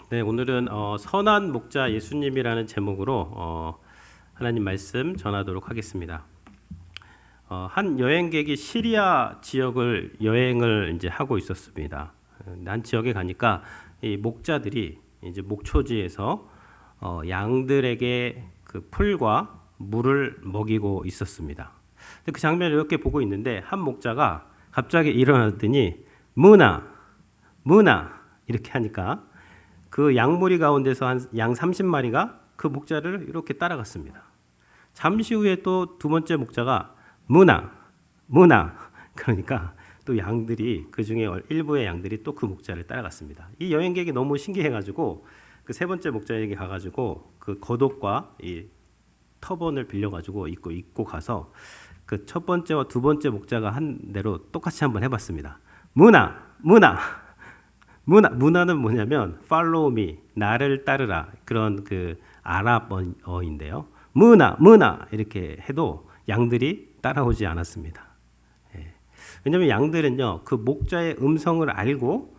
네, 오늘은 선한 목자 예수님이라는 제목으로 하나님 말씀 전하도록 하겠습니다. 한 여행객이 시리아 지역을 여행을 이제 하고 있었습니다. 난 지역에 가니까 이 목자들이 이제 목초지에서 양들에게 그 풀과 물을 먹이고 있었습니다. 그 장면을 이렇게 보고 있는데 한 목자가 갑자기 일어나더니 무나 이렇게 하니까 그 양무리 가운데서 한 양 30마리가 그 목자를 이렇게 따라갔습니다. 잠시 후에 또 두 번째 목자가 무나 그러니까 또 양들이 그 중에 일부의 양들이 또 그 목자를 따라갔습니다. 이 여행객이 너무 신기해가지고 그 세 번째 목자에게 가가지고 그 겉옷과 이 터번을 빌려가지고 입고 가서 그 첫 번째와 두 번째 목자가 한 대로 똑같이 한번 해봤습니다. 문화는 뭐냐면 follow me, 나를 따르라, 그런 그 아랍어인데요. 문화 이렇게 해도 양들이 따라오지 않았습니다. 왜냐하면 양들은요 그 목자의 음성을 알고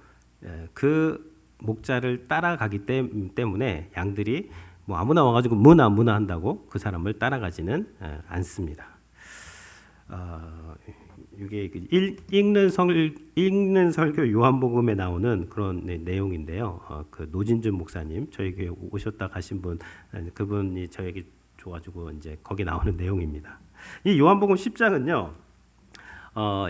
그 목자를 따라가기 때문에 양들이 뭐 아무나 와가지고 문화 한다고 그 사람을 따라가지는 않습니다. 이게 읽는 설교 요한복음에 나오는 그런 내용인데요. 그 노진준 목사님 저희 교회 오셨다 가신 분, 그분이 저에게 줘가지고 이제 거기 나오는 내용입니다. 이 요한복음 10장은요,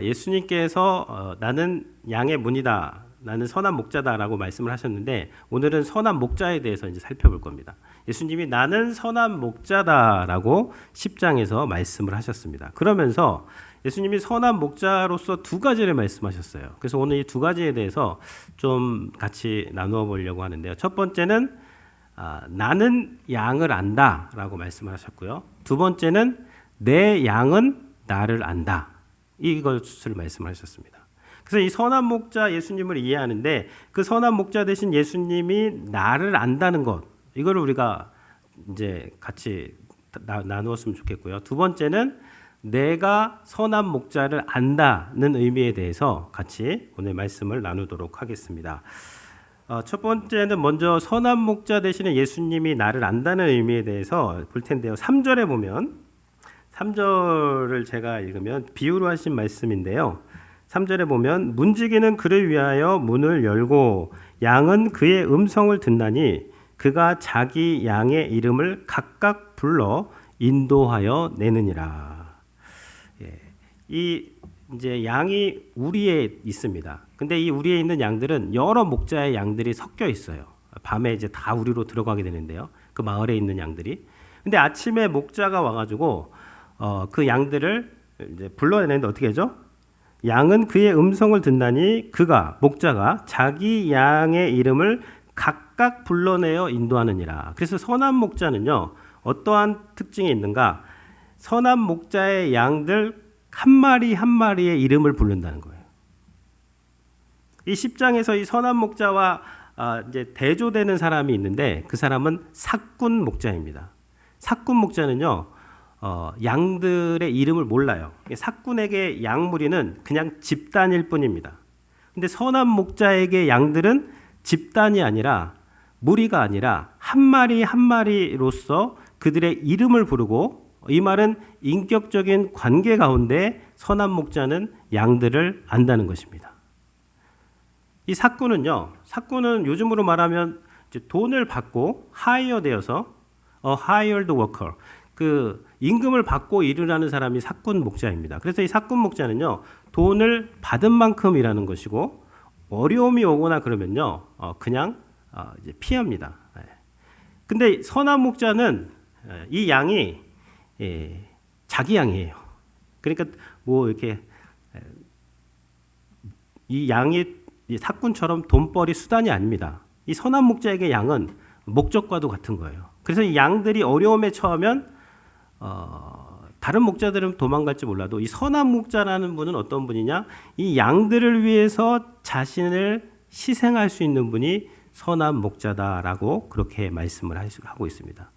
예수님께서 나는 양의 문이다, 나는 선한 목자다라고 말씀을 하셨는데 오늘은 선한 목자에 대해서 이제 살펴볼 겁니다. 예수님이 나는 선한 목자다라고 10장에서 말씀을 하셨습니다. 그러면서 예수님이 선한 목자로서 두 가지를 말씀하셨어요. 그래서 오늘 이 두 가지에 대해서 좀 같이 나누어 보려고 하는데요. 첫 번째는 나는 양을 안다라고 말씀을 하셨고요. 두 번째는 내 양은 나를 안다, 이것을 말씀하셨습니다. 그래서 이 선한 목자 예수님을 이해하는데 그 선한 목자 대신 예수님이 나를 안다는 것, 이거를 우리가 이제 같이 나누었으면 좋겠고요. 두 번째는 내가 선한 목자를 안다는 의미에 대해서 같이 오늘 말씀을 나누도록 하겠습니다. 첫 번째는 먼저 선한 목자 대신에 예수님이 나를 안다는 의미에 대해서 볼 텐데요. 3절에 보면, 3절을 제가 읽으면 비유로 하신 말씀인데요. 3절에 보면 문지기는 그를 위하여 문을 열고 양은 그의 음성을 듣나니 그가 자기 양의 이름을 각각 불러 인도하여 내느니라. 이 이제 양이 우리에 있습니다. 근데 이 우리에 있는 양들은 여러 목자의 양들이 섞여 있어요. 밤에 이제 다 우리로 들어가게 되는데요. 그 마을에 있는 양들이. 근데 아침에 목자가 와가지고 그 양들을 이제 불러내는데 어떻게 하죠? 양은 그의 음성을 듣나니 그가 목자가 자기 양의 이름을 각각 불러내어 인도하느니라. 그래서 선한 목자는요 어떠한 특징이 있는가? 선한 목자의 양들 한 마리 한 마리의 이름을 부른다는 거예요. 이 10장에서 이 선한 목자와 이제 대조되는 사람이 있는데 그 사람은 삭군 목자입니다. 삭군 목자는요 양들의 이름을 몰라요. 삭군에게 양무리는 그냥 집단일 뿐입니다. 근데 선한 목자에게 양들은 집단이 아니라 무리가 아니라 한 마리 한 마리로서 그들의 이름을 부르고, 이 말은 인격적인 관계 가운데 선한 목자는 양들을 안다는 것입니다. 이 삭군은 요즘으로 말하면 이제 돈을 받고 하이어 되어서 hired worker, 그 임금을 받고 일을 하는 사람이 삭군 목자입니다. 그래서 이 삭군 목자는요 돈을 받은 만큼 일하는 것이고 어려움이 오거나 그러면요 그냥 이제 피합니다. 근데 선한 목자는 이 양이 자기 양이에요. 그러니까 뭐 이렇게 이 양이 삭군처럼 돈벌이 수단이 아닙니다. 이 선한 목자에게 양은 목적과도 같은 거예요. 그래서 이 양들이 어려움에 처하면 다른 목자들은 도망갈지 몰라도 이 선한 목자라는 분은 어떤 분이냐? 이 양들을 위해서 자신을 희생할 수 있는 분이 선한 목자다라고 그렇게 말씀을 하고 있습니다.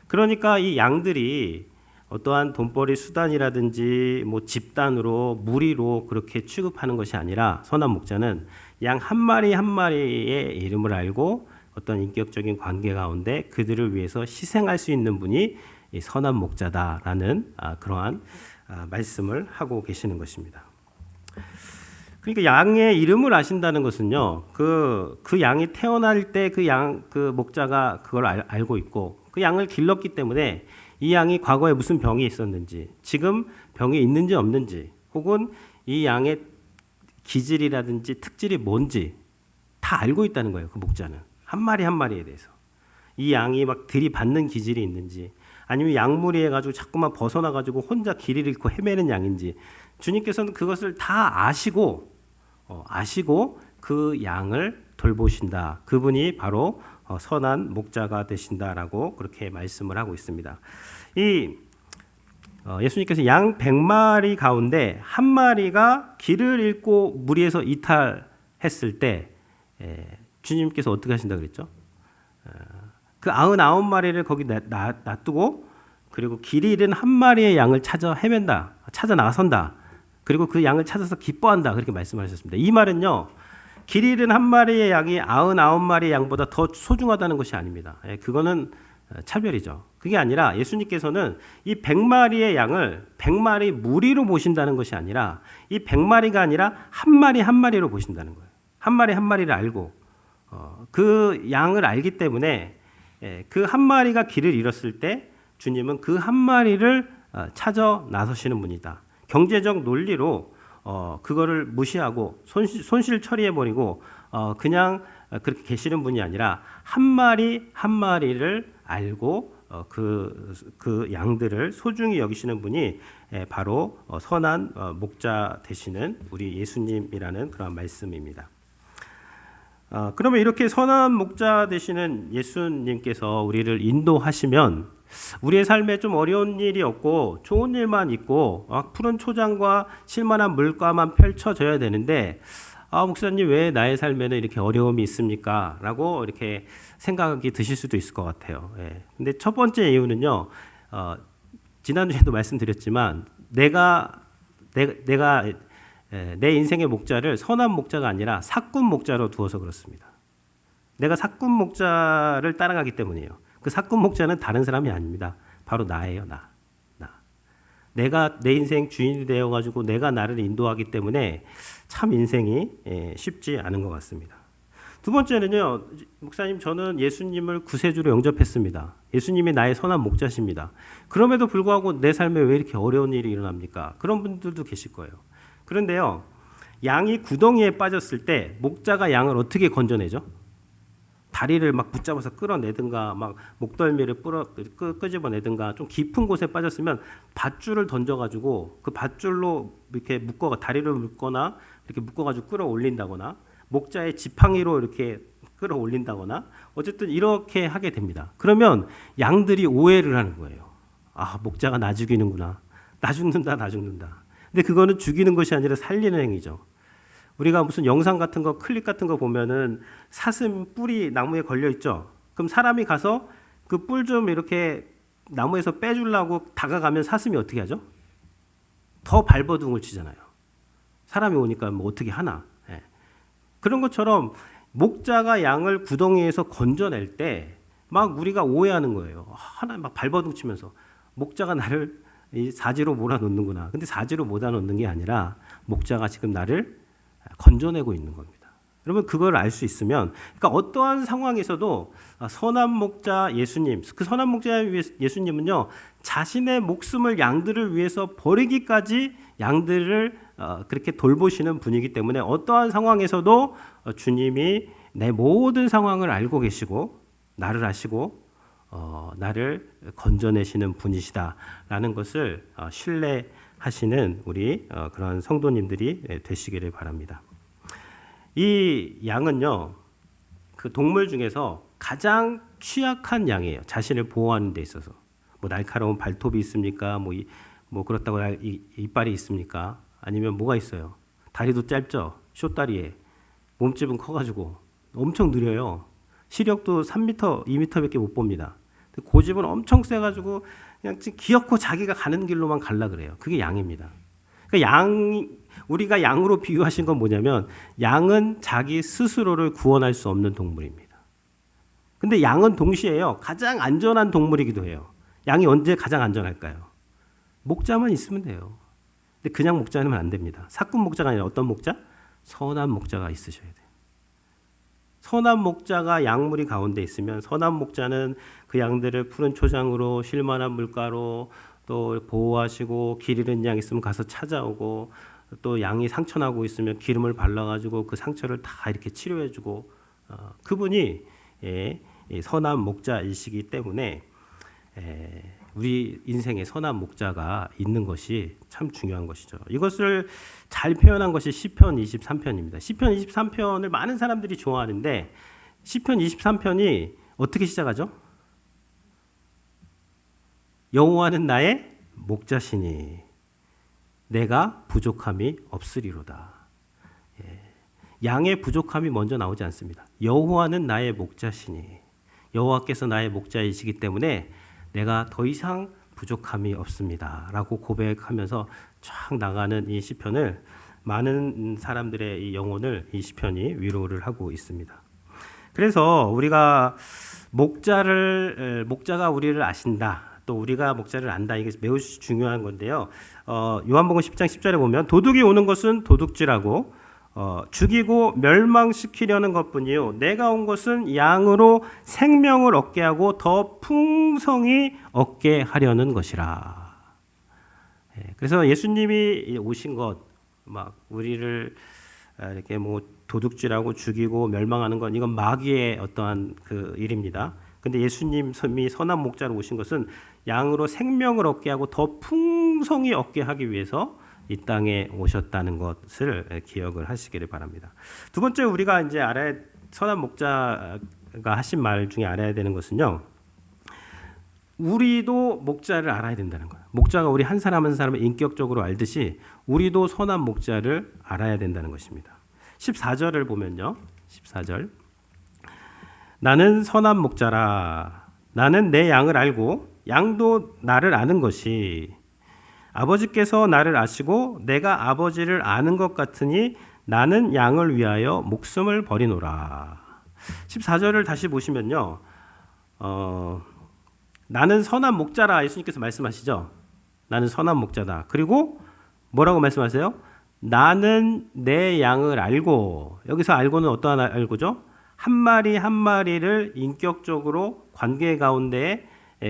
그러니까 이 양들이 어떠한 돈벌이 수단이라든지 뭐 집단으로 무리로 그렇게 취급하는 것이 아니라 선한 목자는 양 한 마리 한 마리의 이름을 알고 어떤 인격적인 관계 가운데 그들을 위해서 희생할 수 있는 분이 이 선한 목자다라는 그러한 말씀을 하고 계시는 것입니다. 그러니까 양의 이름을 아신다는 것은요, 그 양이 태어날 때 그 목자가 그걸 알고 있고 그 양을 길렀기 때문에 이 양이 과거에 무슨 병이 있었는지, 지금 병이 있는지 없는지, 혹은 이 양의 기질이라든지 특질이 뭔지 다 알고 있다는 거예요. 그 목자는 한 마리 한 마리에 대해서 이 양이 막 들이받는 기질이 있는지, 아니면 양무리해 가지고 자꾸만 벗어나 가지고 혼자 길을 잃고 헤매는 양인지 주님께서는 그것을 다 아시고 그 양을 돌보신다. 그분이 바로 선한 목자가 되신다라고 그렇게 말씀을 하고 있습니다. 예수님께서 양 100마리 가운데 한 마리가 길을 잃고 무리에서 이탈했을 때 주님께서 어떻게 하신다 그랬죠? 그 99마리를 거기 놔두고 그리고 길 잃은 한 마리의 양을 찾아 헤맨다. 찾아 나선다. 그리고 그 양을 찾아서 기뻐한다. 그렇게 말씀하셨습니다. 이 말은요. 길 잃은 한 마리의 양이 99마리의 양보다 더 소중하다는 것이 아닙니다. 그거는 차별이죠. 그게 아니라 예수님께서는 이 100마리의 양을 100마리 무리로 보신다는 것이 아니라 이 100마리가 아니라 한 마리 한 마리로 보신다는 거예요. 한 마리 한 마리를 알고 그 양을 알기 때문에 그 한 마리가 길을 잃었을 때 주님은 그 한 마리를 찾아 나서시는 분이다. 경제적 논리로 그거를 무시하고 손실 처리해 버리고 그냥 그렇게 계시는 분이 아니라 한 마리 한 마리를 알고 그 양들을 소중히 여기시는 분이 바로 선한 목자 되시는 우리 예수님이라는 그런 말씀입니다. 그러면 이렇게 선한 목자 되시는 예수님께서 우리를 인도하시면 우리의 삶에 좀 어려운 일이 없고 좋은 일만 있고 푸른 초장과 실만한 물가만 펼쳐져야 되는데 목사님 왜 나의 삶에는 이렇게 어려움이 있습니까? 라고 이렇게 생각이 드실 수도 있을 것 같아요. 근데 첫 번째 이유는요, 지난주에도 말씀드렸지만 내가 내 인생의 목자를 선한 목자가 아니라 사꾼 목자로 두어서 그렇습니다. 내가 사꾼 목자를 따라가기 때문이에요. 그 사꾼 목자는 다른 사람이 아닙니다. 바로 나예요. 나. 내가 내 인생 주인이 되어가지고 내가 나를 인도하기 때문에 참 인생이 쉽지 않은 것 같습니다. 두 번째는요, 목사님 저는 예수님을 구세주로 영접했습니다. 예수님이 나의 선한 목자십니다. 그럼에도 불구하고 내 삶에 왜 이렇게 어려운 일이 일어납니까? 그런 분들도 계실 거예요. 그런데요, 양이 구덩이에 빠졌을 때 목자가 양을 어떻게 건져내죠? 다리를 막 붙잡아서 끌어내든가 막 목덜미를 끄집어내든가 좀 깊은 곳에 빠졌으면 밧줄을 던져가지고 그 밧줄로 이렇게 다리를 묶거나 이렇게 묶어가지고 끌어올린다거나 목자의 지팡이로 이렇게 끌어올린다거나 어쨌든 이렇게 하게 됩니다. 그러면 양들이 오해를 하는 거예요. 목자가 나 죽이는구나. 나 죽는다. 근데 그거는 죽이는 것이 아니라 살리는 행위죠. 우리가 무슨 영상 같은 거, 클립 같은 거 보면은 사슴 뿔이 나무에 걸려 있죠. 그럼 사람이 가서 그 뿔 좀 이렇게 나무에서 빼주려고 다가가면 사슴이 어떻게 하죠? 더 발버둥을 치잖아요. 사람이 오니까 뭐 어떻게 하나. 그런 것처럼 목자가 양을 구덩이에서 건져낼 때 막 우리가 오해하는 거예요. 하나 막 발버둥 치면서 목자가 나를 이 사지로 몰아넣는구나. 근데 사지로 몰아넣는 게 아니라 목자가 지금 나를 건져내고 있는 겁니다. 여러분 그걸 알 수 있으면, 그러니까 어떠한 상황에서도 선한 목자 예수님, 그 선한 목자 예수님은요 자신의 목숨을 양들을 위해서 버리기까지 양들을 그렇게 돌보시는 분이기 때문에 어떠한 상황에서도 주님이 내 모든 상황을 알고 계시고 나를 아시고 나를 건져내시는 분이시다라는 것을 신뢰하시는 우리 그런 성도님들이 되시기를 바랍니다. 이 양은요, 그 동물 중에서 가장 취약한 양이에요. 자신을 보호하는 데 있어서. 뭐 날카로운 발톱이 있습니까? 뭐 그렇다고 이빨이 있습니까? 아니면 뭐가 있어요? 다리도 짧죠. 숏다리에. 몸집은 커가지고 엄청 느려요. 시력도 3m, 2m밖에 못 봅니다. 고집은 엄청 세가지고 그냥 기어코 자기가 가는 길로만 갈라 그래요. 그게 양입니다. 그러니까 우리가 양으로 비유하신 건 뭐냐면 양은 자기 스스로를 구원할 수 없는 동물입니다. 근데 양은 동시에요. 가장 안전한 동물이기도 해요. 양이 언제 가장 안전할까요? 목자만 있으면 돼요. 근데 그냥 목자는 안 됩니다. 사꾼 목자가 아니라 어떤 목자? 선한 목자가 있으셔야 돼요. 선한 목자가 양무리 가운데 있으면 선한 목자는 그 양들을 푸른 초장으로 쉴만한 물가로 또 보호하시고 길 잃은 양 있으면 가서 찾아오고 또 양이 상처나고 있으면 기름을 발라가지고 그 상처를 다 이렇게 치료해주고 그분이 선한 목자이시기 때문에 우리 인생에 선한 목자가 있는 것이 참 중요한 것이죠. 이것을 잘 표현한 것이 시편 23편입니다. 시편 23편을 많은 사람들이 좋아하는데 시편 23편이 어떻게 시작하죠? 여호와는 나의 목자시니 내가 부족함이 없으리로다. 양의 부족함이 먼저 나오지 않습니다. 여호와는 나의 목자시니 여호와께서 나의 목자이시기 때문에 내가 더 이상 부족함이 없습니다. 라고 고백하면서 쫙 나가는 이 시편을 많은 사람들의 이 영혼을 이 시편이 위로를 하고 있습니다. 그래서 우리가 목자가 우리를 아신다. 또 우리가 목자를 안다. 이게 매우 중요한 건데요. 요한복음 10장 10절에 보면 도둑이 오는 것은 도둑질하고 죽이고 멸망시키려는 것뿐이요 내가 온 것은 양으로 생명을 얻게 하고 더 풍성히 얻게 하려는 것이라. 그래서 예수님이 오신 것, 막 우리를 이렇게 뭐 도둑질하고 죽이고 멸망하는 건 이건 마귀의 어떠한 그 일입니다. 근데 예수님이 선한 목자로 오신 것은 양으로 생명을 얻게 하고 더 풍성히 얻게 하기 위해서 이 땅에 오셨다는 것을 기억을 하시기를 바랍니다. 두 번째 우리가 이제 선한 목자가 하신 말 중에 알아야 되는 것은요. 우리도 목자를 알아야 된다는 거예요. 목자가 우리 한 사람 한 사람을 인격적으로 알듯이 우리도 선한 목자를 알아야 된다는 것입니다. 14절을 보면요. 14절. 나는 선한 목자라. 나는 내 양을 알고 양도 나를 아는 것이 아버지께서 나를 아시고 내가 아버지를 아는 것 같으니 나는 양을 위하여 목숨을 버리노라. 14절을 다시 보시면요. 나는 선한 목자라 예수님께서 말씀하시죠. 나는 선한 목자다. 그리고 뭐라고 말씀하세요? 나는 내 양을 알고. 여기서 알고는 어떠한 알고죠? 한 마리 한 마리를 인격적으로 관계 가운데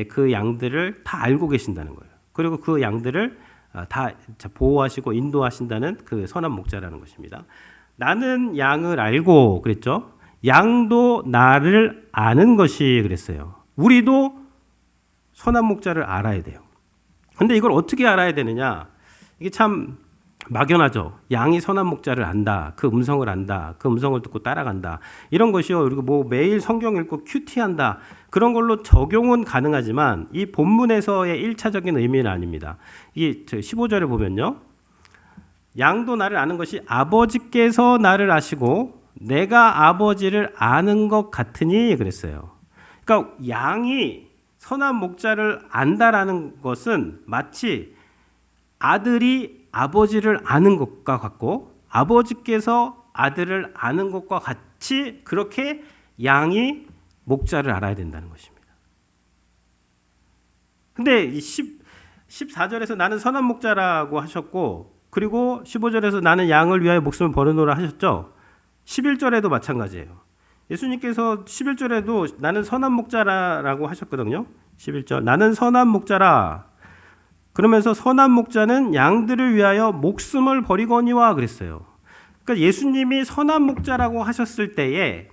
그 양들을 다 알고 계신다는 거예요. 그리고 그 양들을 다 보호하시고 인도하신다는 그 선한 목자라는 것입니다. 나는 양을 알고 그랬죠. 양도 나를 아는 것이 그랬어요. 우리도 선한 목자를 알아야 돼요. 근데 이걸 어떻게 알아야 되느냐? 이게 참 막연하죠. 양이 선한 목자를 안다. 그 음성을 안다. 그 음성을 듣고 따라간다. 이런 것이요. 그리고 뭐 매일 성경 읽고 큐티한다. 그런 걸로 적용은 가능하지만 이 본문에서의 1차적인 의미는 아닙니다. 이 15절에 보면요. 양도 나를 아는 것이 아버지께서 나를 아시고 내가 아버지를 아는 것 같으니 그랬어요. 그러니까 양이 선한 목자를 안다라는 것은 마치 아들이 아버지를 아는 것과 같고 아버지께서 아들을 아는 것과 같이 그렇게 양이 목자를 알아야 된다는 것입니다. 근데 14절에서 나는 선한 목자라고 하셨고 그리고 15절에서 나는 양을 위하여 목숨을 버리노라 하셨죠. 11절에도 마찬가지예요. 예수님께서 11절에도 나는 선한 목자라고 하셨거든요. 11절 나는 선한 목자라. 그러면서 선한 목자는 양들을 위하여 목숨을 버리거니와 그랬어요. 그러니까 예수님이 선한 목자라고 하셨을 때에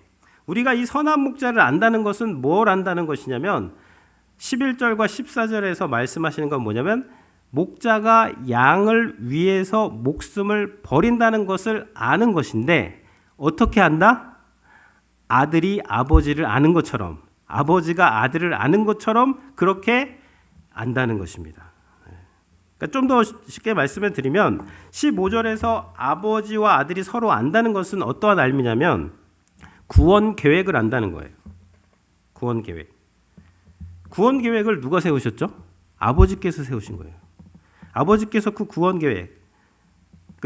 우리가 이 선한 목자를 안다는 것은 뭘 안다는 것이냐면 11절과 14절에서 말씀하시는 건 뭐냐면 목자가 양을 위해서 목숨을 버린다는 것을 아는 것인데 어떻게 안다? 아들이 아버지를 아는 것처럼 아버지가 아들을 아는 것처럼 그렇게 안다는 것입니다. 그러니까 좀 더 쉽게 말씀을 드리면 15절에서 아버지와 아들이 서로 안다는 것은 어떠한 의미냐면 구원 계획을 안다는 거예요. 구원 계획. 구원 계획을 누가 세우셨죠? 아버지께서 세우신 거예요. 아버지께서 그 구원 계획을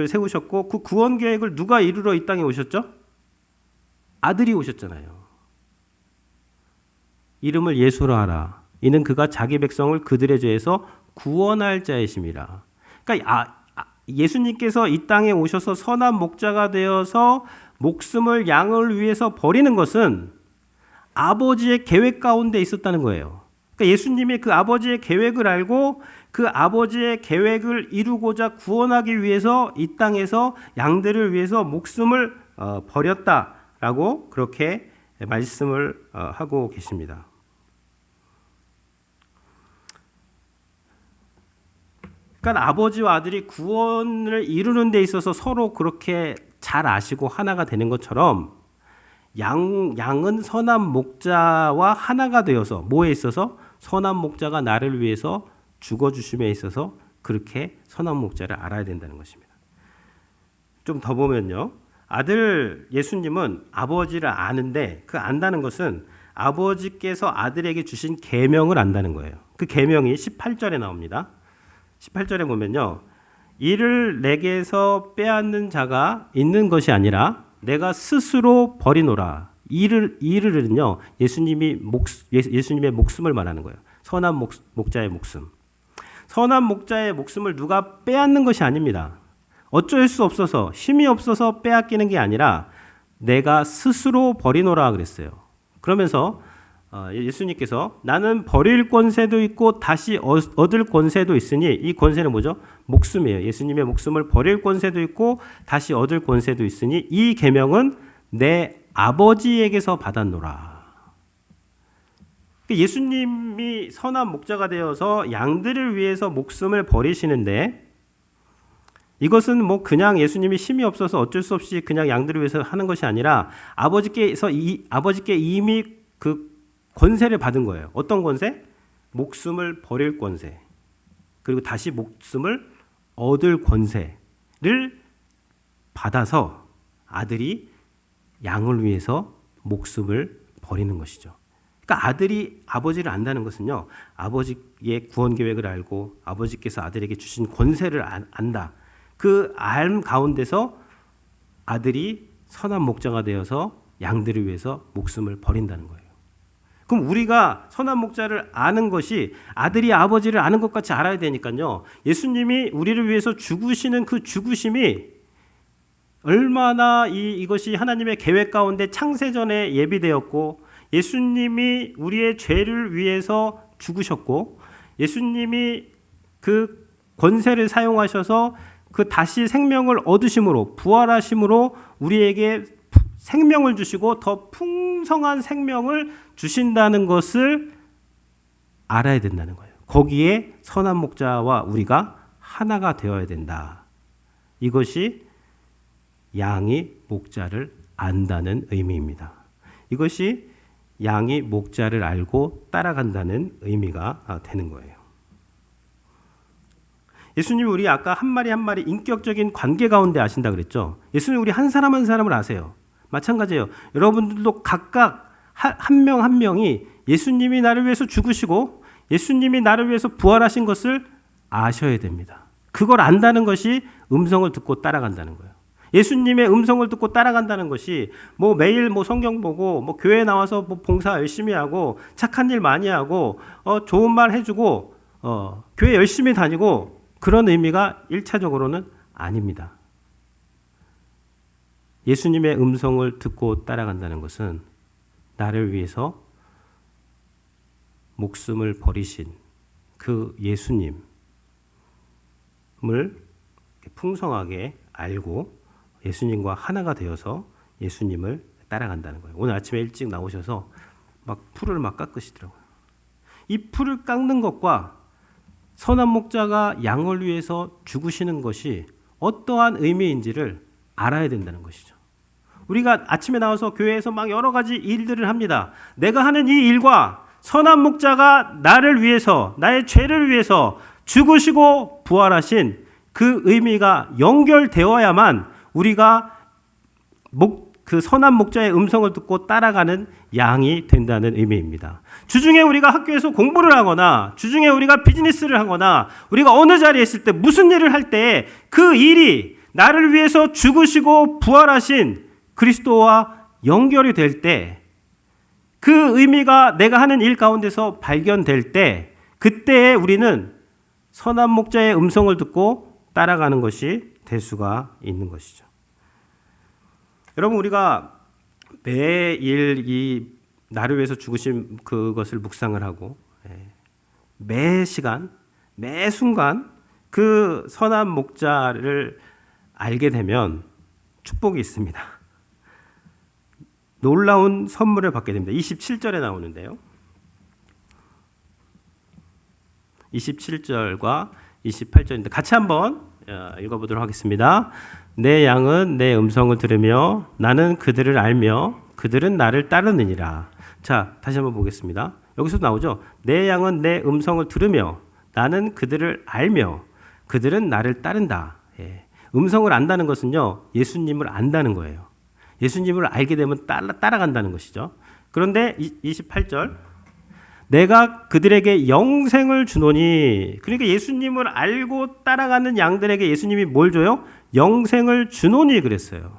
세우셨고 그 구원 계획을 누가 이루러 이 땅에 오셨죠? 아들이 오셨잖아요. 이름을 예수로 하라. 이는 그가 자기 백성을 그들의 죄에서 구원할 자이심이라. 그러니까 예수님께서 이 땅에 오셔서 선한 목자가 되어서 목숨을 양을 위해서 버리는 것은 아버지의 계획 가운데 있었다는 거예요. 그러니까 예수님이 그 아버지의 계획을 알고 그 아버지의 계획을 이루고자 구원하기 위해서 이 땅에서 양들을 위해서 목숨을 버렸다라고 그렇게 말씀을 하고 계십니다. 그러니까 아버지와 아들이 구원을 이루는 데 있어서 서로 그렇게 잘 아시고 하나가 되는 것처럼 양은 선한 목자와 하나가 되어서 뭐에 있어서 선한 목자가 나를 위해서 죽어주심에 있어서 그렇게 선한 목자를 알아야 된다는 것입니다. 좀 더 보면요. 아들 예수님은 아버지를 아는데 그 안다는 것은 아버지께서 아들에게 주신 계명을 안다는 거예요. 그 계명이 18절에 나옵니다. 18절에 보면요. 이를 내게서 빼앗는 자가 있는 것이 아니라 내가 스스로 버리노라. 이를은요. 예수님의 목숨을 말하는 거예요. 선한 목자의 목숨. 선한 목자의 목숨을 누가 빼앗는 것이 아닙니다. 어쩔 수 없어서 힘이 없어서 빼앗기는 게 아니라 내가 스스로 버리노라 그랬어요. 그러면서 예수님께서 나는 버릴 권세도 있고 다시 얻을 권세도 있으니 이 권세는 뭐죠? 목숨이에요. 예수님의 목숨을 버릴 권세도 있고 다시 얻을 권세도 있으니 이 계명은 내 아버지에게서 받았노라. 예수님이 선한 목자가 되어서 양들을 위해서 목숨을 버리시는데 이것은 뭐 그냥 예수님이 힘이 없어서 어쩔 수 없이 그냥 양들을 위해서 하는 것이 아니라 아버지께 이미 그 권세를 받은 거예요. 어떤 권세? 목숨을 버릴 권세. 그리고 다시 목숨을 얻을 권세를 받아서 아들이 양을 위해서 목숨을 버리는 것이죠. 그러니까 아들이 아버지를 안다는 것은요. 아버지의 구원 계획을 알고 아버지께서 아들에게 주신 권세를 안다. 그 알 가운데서 아들이 선한 목자가 되어서 양들을 위해서 목숨을 버린다는 거예요. 그럼 우리가 선한 목자를 아는 것이 아들이 아버지를 아는 것 같이 알아야 되니까요. 예수님이 우리를 위해서 죽으시는 그 죽으심이 얼마나 이것이 하나님의 계획 가운데 창세전에 예비되었고 예수님이 우리의 죄를 위해서 죽으셨고 예수님이 그 권세를 사용하셔서 그 다시 생명을 얻으심으로 부활하심으로 우리에게 생명을 주시고 더 풍성한 생명을 주신다는 것을 알아야 된다는 거예요. 거기에 선한 목자와 우리가 하나가 되어야 된다. 이것이 양이 목자를 안다는 의미입니다. 이것이 양이 목자를 알고 따라간다는 의미가 되는 거예요. 예수님이 우리 아까 한 마리 한 마리 인격적인 관계 가운데 아신다 그랬죠. 예수님 우리 한 사람 한 사람을 아세요. 마찬가지예요. 여러분들도 각각 한 명 한 명이 예수님이 나를 위해서 죽으시고 예수님이 나를 위해서 부활하신 것을 아셔야 됩니다. 그걸 안다는 것이 음성을 듣고 따라간다는 거예요. 예수님의 음성을 듣고 따라간다는 것이 뭐 매일 뭐 성경 보고 뭐 교회 나와서 뭐 봉사 열심히 하고 착한 일 많이 하고 좋은 말 해주고 교회 열심히 다니고 그런 의미가 1차적으로는 아닙니다. 예수님의 음성을 듣고 따라간다는 것은 나를 위해서 목숨을 버리신 그 예수님을 풍성하게 알고 예수님과 하나가 되어서 예수님을 따라간다는 거예요. 오늘 아침에 일찍 나오셔서 막 풀을 막 깎으시더라고요. 이 풀을 깎는 것과 선한 목자가 양을 위해서 죽으시는 것이 어떠한 의미인지를 알아야 된다는 것이죠. 우리가 아침에 나와서 교회에서 막 여러 가지 일들을 합니다. 내가 하는 이 일과 선한 목자가 나를 위해서 나의 죄를 위해서 죽으시고 부활하신 그 의미가 연결되어야만 우리가 그 선한 목자의 음성을 듣고 따라가는 양이 된다는 의미입니다. 주중에 우리가 학교에서 공부를 하거나 주중에 우리가 비즈니스를 하거나 우리가 어느 자리에 있을 때 무슨 일을 할 때 그 일이 나를 위해서 죽으시고 부활하신 그리스도와 연결이 될 때 그 의미가 내가 하는 일 가운데서 발견될 때 그때에 우리는 선한 목자의 음성을 듣고 따라가는 것이 될 수가 있는 것이죠. 여러분, 우리가 매일 이 나를 위해서 죽으신 그것을 묵상을 하고 매 시간, 매 순간 그 선한 목자를 알게 되면 축복이 있습니다. 놀라운 선물을 받게 됩니다. 27절에 나오는데요. 27절과 28절인데 같이 한번 읽어보도록 하겠습니다. 내 양은 내 음성을 들으며 나는 그들을 알며 그들은 나를 따르느니라. 자, 다시 한번 보겠습니다. 여기서 나오죠. 내 양은 내 음성을 들으며 나는 그들을 알며 그들은 나를 따른다. 음성을 안다는 것은요, 예수님을 안다는 거예요. 예수님을 알게 되면 따라간다는 것이죠. 그런데 28절, 내가 그들에게 영생을 주노니, 그러니까 예수님을 알고 따라가는 양들에게 예수님이 뭘 줘요? 영생을 주노니 그랬어요.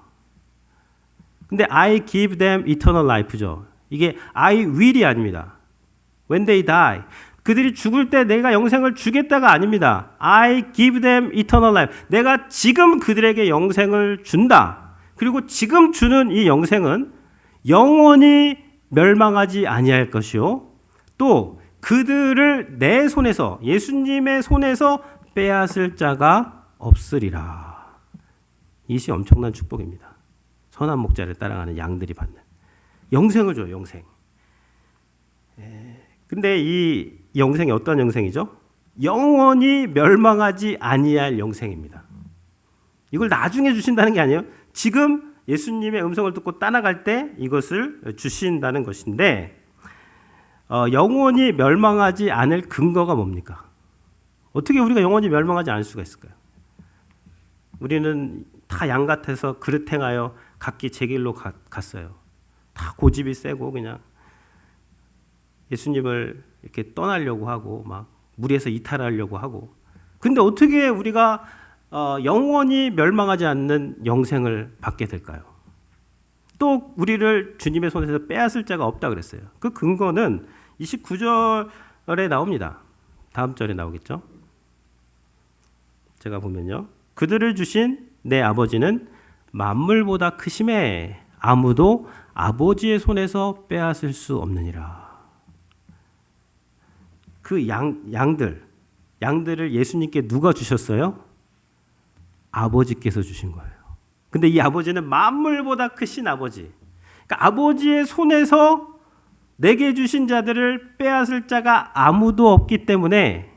근데 I give them eternal life죠. 이게 I will이 아닙니다. When they die. 그들이 죽을 때 내가 영생을 주겠다가 아닙니다. I give them eternal life. 내가 지금 그들에게 영생을 준다. 그리고 지금 주는 이 영생은 영원히 멸망하지 아니할 것이요. 또 그들을 내 손에서, 예수님의 손에서 빼앗을 자가 없으리라. 이것이 엄청난 축복입니다. 선한 목자를 따라가는 양들이 받는 영생을 줘요. 영생. 근데 이 영생이 어떤 영생이죠? 영원히 멸망하지 아니할 영생입니다. 이걸 나중에 주신다는 게 아니에요. 지금 예수님의 음성을 듣고 따라갈 때 이것을 주신다는 것인데, 영원히 멸망하지 않을 근거가 뭡니까? 어떻게 우리가 영원히 멸망하지 않을 수가 있을까요? 우리는 다 양 같아서 그릇 행하여 각기 제 길로 갔어요. 다 고집이 세고 그냥 예수님을 이렇게 떠나려고 하고 막 무리에서 이탈하려고 하고. 근데 어떻게 우리가 영원히 멸망하지 않는 영생을 받게 될까요? 또 우리를 주님의 손에서 빼앗을 자가 없다 그랬어요. 그 근거는 29절에 나옵니다. 다음 절에 나오겠죠? 제가 보면요. 그들을 주신 내 아버지는 만물보다 크심에 아무도 아버지의 손에서 빼앗을 수 없느니라. 그 양들을 예수님께 누가 주셨어요? 아버지께서 주신 거예요. 근데 이 아버지는 만물보다 크신 아버지. 그러니까 아버지의 손에서 내게 주신 자들을 빼앗을 자가 아무도 없기 때문에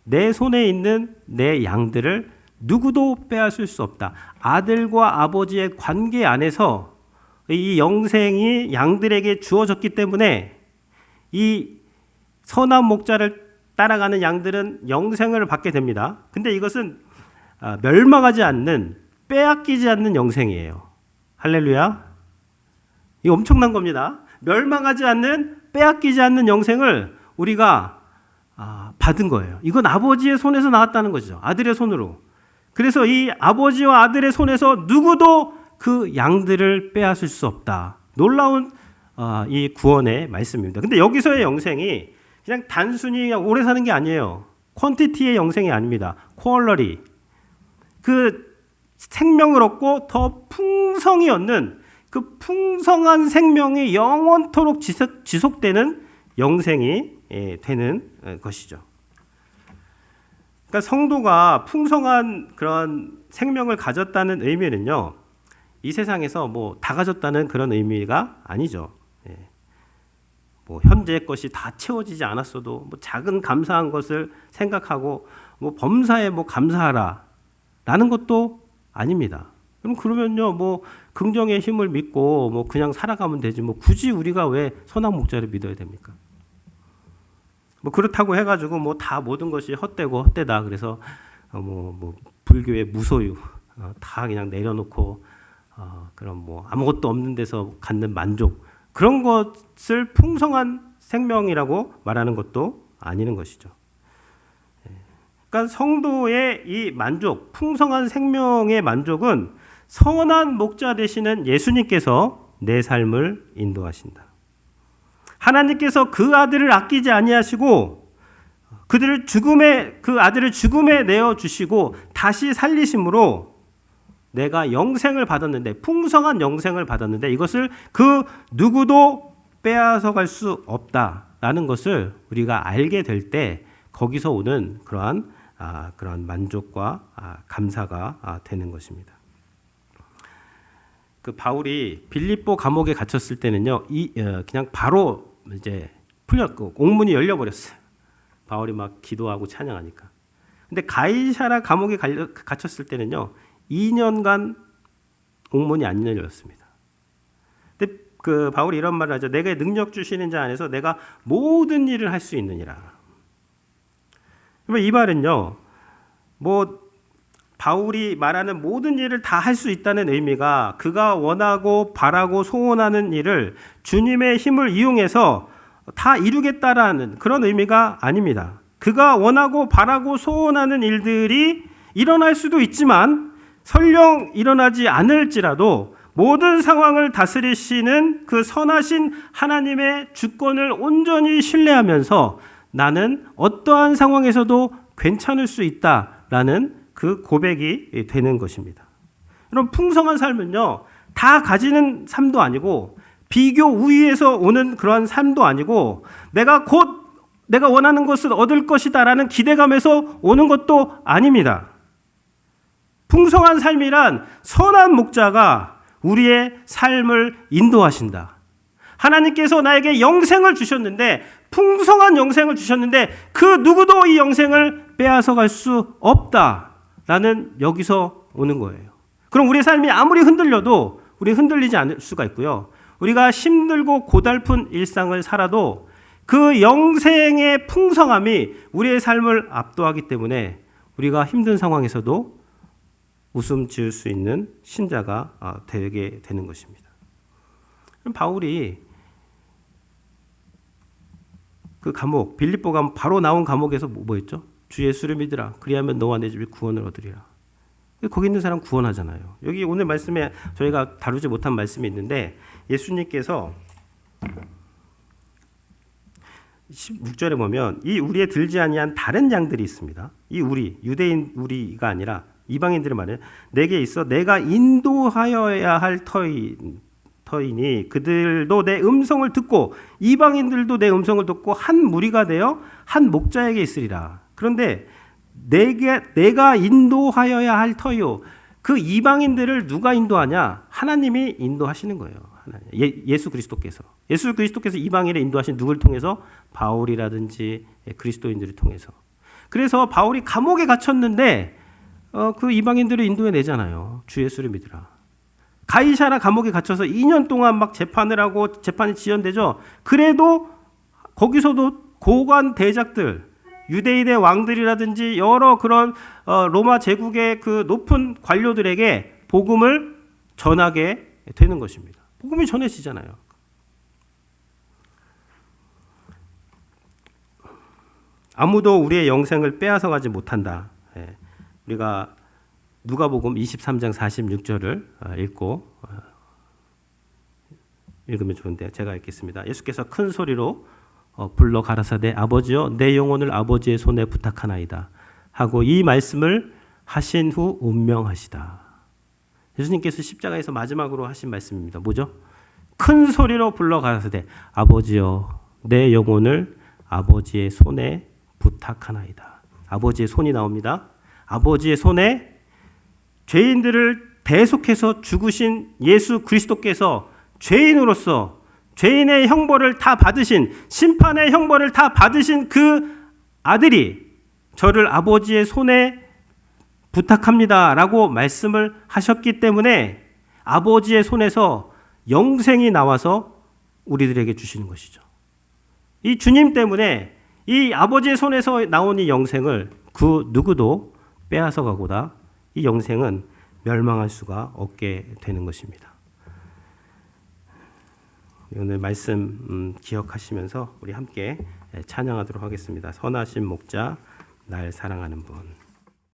내 손에 있는 내 양들을 누구도 빼앗을 수 없다. 아들과 아버지의 관계 안에서 이 영생이 양들에게 주어졌기 때문에 이 선한 목자를 따라가는 양들은 영생을 받게 됩니다. 근데 이것은 멸망하지 않는, 빼앗기지 않는 영생이에요. 할렐루야. 이거 엄청난 겁니다. 멸망하지 않는, 빼앗기지 않는 영생을 우리가 받은 거예요. 이건 아버지의 손에서 나왔다는 것이죠. 아들의 손으로. 그래서 이 아버지와 아들의 손에서 누구도 그 양들을 빼앗을 수 없다. 놀라운 이 구원의 말씀입니다. 근데 여기서의 영생이 그냥 단순히 그냥 오래 사는 게 아니에요. 퀀티티의 영생이 아닙니다. 퀄러리. 그 생명을 얻고 더 풍성히 얻는 그 풍성한 생명이 영원토록 지속되는 영생이 되는 것이죠. 그러니까 성도가 풍성한 그런 생명을 가졌다는 의미는요, 이 세상에서 뭐 다 가졌다는 그런 의미가 아니죠. 뭐 현재 것이 다 채워지지 않았어도 뭐 작은 감사한 것을 생각하고 뭐 범사에 뭐 감사하라라는 것도 아닙니다. 그러면요, 뭐 긍정의 힘을 믿고 뭐 그냥 살아가면 되지. 뭐 굳이 우리가 왜 선한 목자를 믿어야 됩니까? 뭐 그렇다고 해가지고 뭐 다 모든 것이 헛되고 헛되다. 그래서 뭐 불교의 무소유 다 그냥 내려놓고 그런 뭐 아무것도 없는 데서 갖는 만족, 그런 것을 풍성한 생명이라고 말하는 것도 아니는 것이죠. 그러니까 성도의 이 만족, 풍성한 생명의 만족은 선한 목자 되시는 예수님께서 내 삶을 인도하신다. 하나님께서 그 아들을 아끼지 아니하시고 그 아들을 죽음에 내어 주시고 다시 살리심으로 내가 영생을 받았는데, 풍성한 영생을 받았는데 이것을 그 누구도 빼앗아갈 수 없다라는 것을 우리가 알게 될 때 거기서 오는 그러한 만족과 감사가 되는 것입니다. 그 바울이 빌립보 감옥에 갇혔을 때는요, 그냥 바로 이제 풀렸고 옥문이 열려 버렸어요. 바울이 막 기도하고 찬양하니까. 근데 가이사랴 감옥에 갇혔을 때는요, 2년간 옥문이 안 열렸습니다. 근데 그 바울이 이런 말을 하죠. 내게 능력 주시는 자 안에서 내가 모든 일을 할 수 있느니라. 이 말은요, 바울이 말하는 모든 일을 다 할 수 있다는 의미가 그가 원하고 바라고 소원하는 일을 주님의 힘을 이용해서 다 이루겠다라는 그런 의미가 아닙니다. 그가 원하고 바라고 소원하는 일들이 일어날 수도 있지만 설령 일어나지 않을지라도 모든 상황을 다스리시는 그 선하신 하나님의 주권을 온전히 신뢰하면서 나는 어떠한 상황에서도 괜찮을 수 있다라는 그 고백이 되는 것입니다. 그럼 풍성한 삶은요, 다 가지는 삶도 아니고 비교 우위에서 오는 그러한 삶도 아니고 내가 원하는 것을 얻을 것이다라는 기대감에서 오는 것도 아닙니다. 풍성한 삶이란 선한 목자가 우리의 삶을 인도하신다. 하나님께서 나에게 영생을 주셨는데, 풍성한 영생을 주셨는데 그 누구도 이 영생을 빼앗아갈 수 없다라는 여기서 오는 거예요. 그럼 우리의 삶이 아무리 흔들려도 우리 흔들리지 않을 수가 있고요. 우리가 힘들고 고달픈 일상을 살아도 그 영생의 풍성함이 우리의 삶을 압도하기 때문에 우리가 힘든 상황에서도 웃음 지을 수 있는 신자가 되게 되는 것입니다. 바울이 그 감옥, 빌립보 감옥, 바로 나온 감옥에서 뭐였죠? 주 예수를 믿으라. 그리하면 너와 내 집이 구원을 얻으리라. 거기 있는 사람 구원하잖아요. 여기 오늘 말씀에 저희가 다루지 못한 말씀이 있는데 예수님께서 16절에 보면 이 우리에 들지 아니한 다른 양들이 있습니다. 이 우리, 유대인 우리가 아니라 이방인들의 말은 내게 있어 내가 인도하여야 할 터이니 그들도 내 음성을 듣고 이방인들도 내 음성을 듣고 한 무리가 되어 한 목자에게 있으리라. 그런데 내가 인도하여야 할 터요. 그 이방인들을 누가 인도하냐? 하나님이 인도하시는 거예요. 예수 그리스도께서 이방인을 인도하신 누구를 통해서? 바울이라든지 그리스도인들을 통해서. 그래서 바울이 감옥에 갇혔는데 그 이방인들을 인도해 내잖아요. 주 예수를 믿으라. 가이사랴 감옥에 갇혀서 2년 동안 막 재판을 하고 재판이 지연되죠. 그래도 거기서도 고관 대작들, 유대인의 왕들이라든지 여러 그런 로마 제국의 그 높은 관료들에게 복음을 전하게 되는 것입니다. 복음이 전해지잖아요. 아무도 우리의 영생을 빼앗아 가지 못한다. 우리가 누가복음 23장 46절을 읽고 읽으면 좋은데 제가 읽겠습니다. 예수께서 큰 소리로 불러 가라사대 아버지여 내 영혼을 아버지의 손에 부탁하나이다 하고 이 말씀을 하신 후 운명하시다. 예수님께서 십자가에서 마지막으로 하신 말씀입니다. 뭐죠? 큰 소리로 불러 가라사대 아버지여 내 영혼을 아버지의 손에 부탁하나이다. 아버지의 손이 나옵니다. 아버지의 손에 죄인들을 대속해서 죽으신 예수 그리스도께서 죄인으로서 죄인의 형벌을 다 받으신, 심판의 형벌을 다 받으신 그 아들이 저를 아버지의 손에 부탁합니다 라고 말씀을 하셨기 때문에 아버지의 손에서 영생이 나와서 우리들에게 주시는 것이죠. 이 주님 때문에 이 아버지의 손에서 나온 이 영생을 그 누구도 빼앗아 가고다 이 영생은 멸망할 수가 없게 되는 것입니다. 오늘 말씀 기억하시면서 우리 함께 찬양하도록 하겠습니다. 선하신 목자 날 사랑하는 분.